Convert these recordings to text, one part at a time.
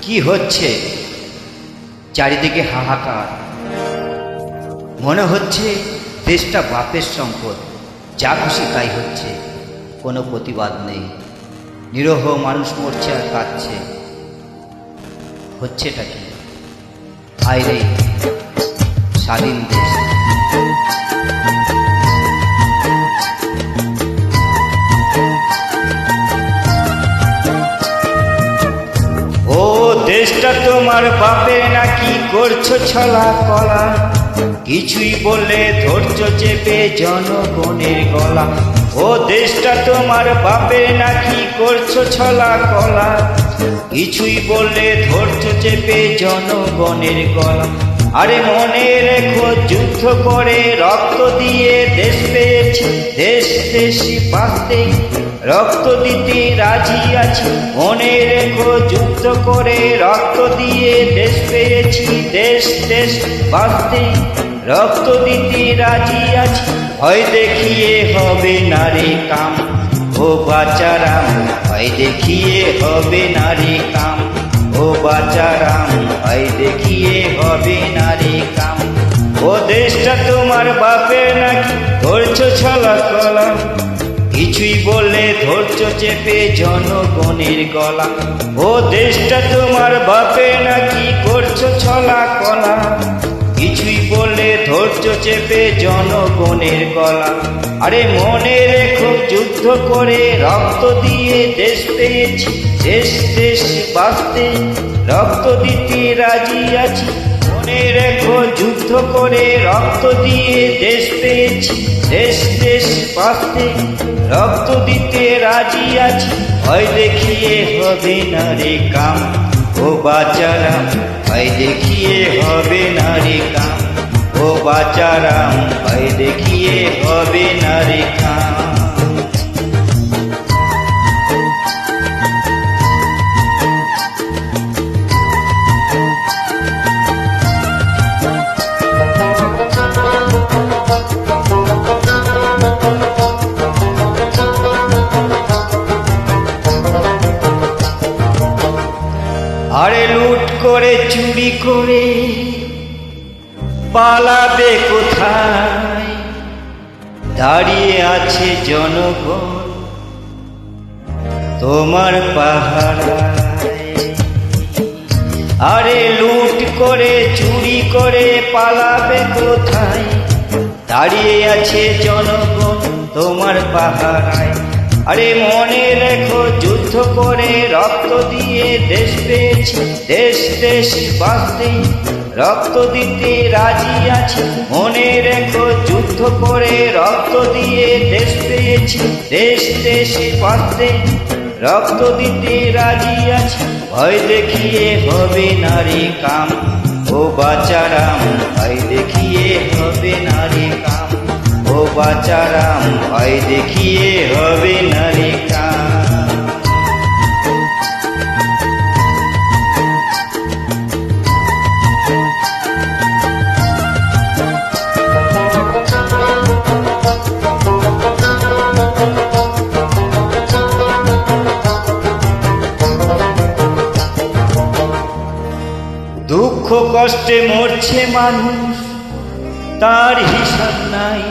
কি হচ্ছে চারিদিকে হাহাকার। মনে হচ্ছে দেশটা বাপের সম্পদ, যা খুশি তাই হচ্ছে, কোনো প্রতিবাদ নেই। নিরহ মানুষ মরছে আর কাঁদছে। হচ্ছেটা কি? হায় রে স্বাধীন দেশ। ও দেশটা তোমার বাপের নাকি করছো ছলা কলা, কিছুই বললে ধৈর্য চেপে জনগণের গলা। ও দেশটা তোমার বাপের নাকি করছো ছলা কলা, কিছুই বললে ধৈর্য চেপে জনগণের গলা। আরে মনে রেখো যুদ্ধ করে রক্ত দিয়ে দেশ পেয়েছি, দেশ দেশ বাঁচতে রক্ত দিতে রাজি আছি। মনে রেখো যুদ্ধ করে রক্ত দিয়ে দেশ পেয়েছি, দেশ দেশ বাঁচতে রক্ত দিতে রাজি আছি। ভয় দেখিয়ে হবে না রে কাম, ও বাচারাম ভয় দেখিয়ে হবে না রে কাম, ও বাচারাম ভয় দেখিয়ে হবে না রে কাম। ও দেশটা তোমার বাপের নাকি করছো ছলা কলা, কিছুই বললে ধৈর্য চেপে জনগণের গলা। ও দেশটা তোমার বাপের নাকি করছো ছলা কলা, কিছুই বললে ধৈর্য চেপে জনগণের গলা। আরে মনে রেখো যুদ্ধ করে রক্ত দিয়ে দেশ পেয়েছি, দেশ দেশ বাঁচতে রক্ত দিতে রাজি আছি। মনে রেখো যুদ্ধ করে রক্ত দিয়ে দেশ পেয়েছি, দেশ দেশ বাঁচতে রক্ত দিতে রাজি আছি। ভয় দেখিয়ে হবে না রে কাম, ও বাচারাম ভয় দেখিয়ে হবে না রে কাম, ও বাচারাম ভয় দেখিয়ে হবে না রে কাম। আরে লুট করে চুরি করে পালাবে কোথায়, দাঁড়িয়ে আছে জনগণ তোমার পাহারায়। আরে লুট করে চুরি করে পালাবে কোথায়, দাঁড়িয়ে আছে জনগণ তোমার পাহারায়। আরে মনে রেখো যুদ্ধ করে রক্ত দিয়ে দেশ পেয়েছি, দেশ দেশ বাঁচতে রক্ত দিতে রাজি আছি। মনে রেখো যুদ্ধ করে রক্ত দিয়ে দেশ পেয়েছি, দেশ দেশ বাঁচতে রক্ত দিতে রাজি আছি। ভয় দেখিয়ে হবে না রে কাম, ও বাচারাম ভয় দেখিয়ে হবে না রে কাম, ও বাচারাম ভয় দেখিয়ে হবে না রে কাম। দুঃখ কষ্টে মরছে মানুষ, তার হিসাব নাই।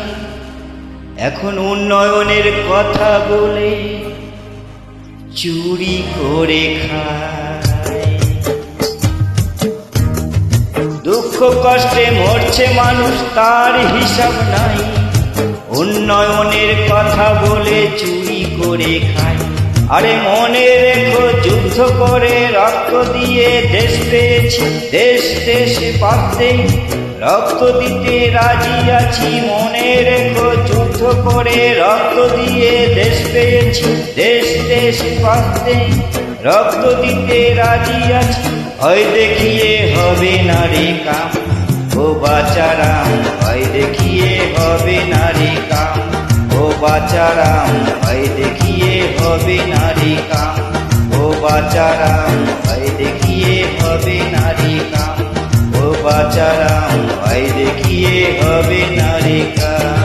এখন উন্নয়নের কথা বলে চুরি করে খায়। দুঃখ কষ্টে মরছে মানুষ, তার হিসাব নাই। উন্নয়নের কথা বলে চুরি করে খায়। আরে মনে রেখো যুদ্ধ করে রক্ত দিয়ে দেশ পেয়েছি, দেশ দেশ বাঁচতে রক্ত দিতে রাজি আছি। মনে রেখো যুদ্ধ করে রক্ত দিয়ে দেশ পেয়েছি, দেশ দেশ বাঁচতে রক্ত দিতে রাজি আছি। ভয় দেখিয়ে হবে না রে কাম, ও বাচারাম ভয় দেখিয়ে হবে না রে কাম, ও বাচারাম ভয় দেখিয়ে হবে না রে কাম, ও বাচারাম ভয় দেখিয়ে হবে না রে কাম, ও বাচারাম ভয় দেখিয়ে হবে না রে কাম।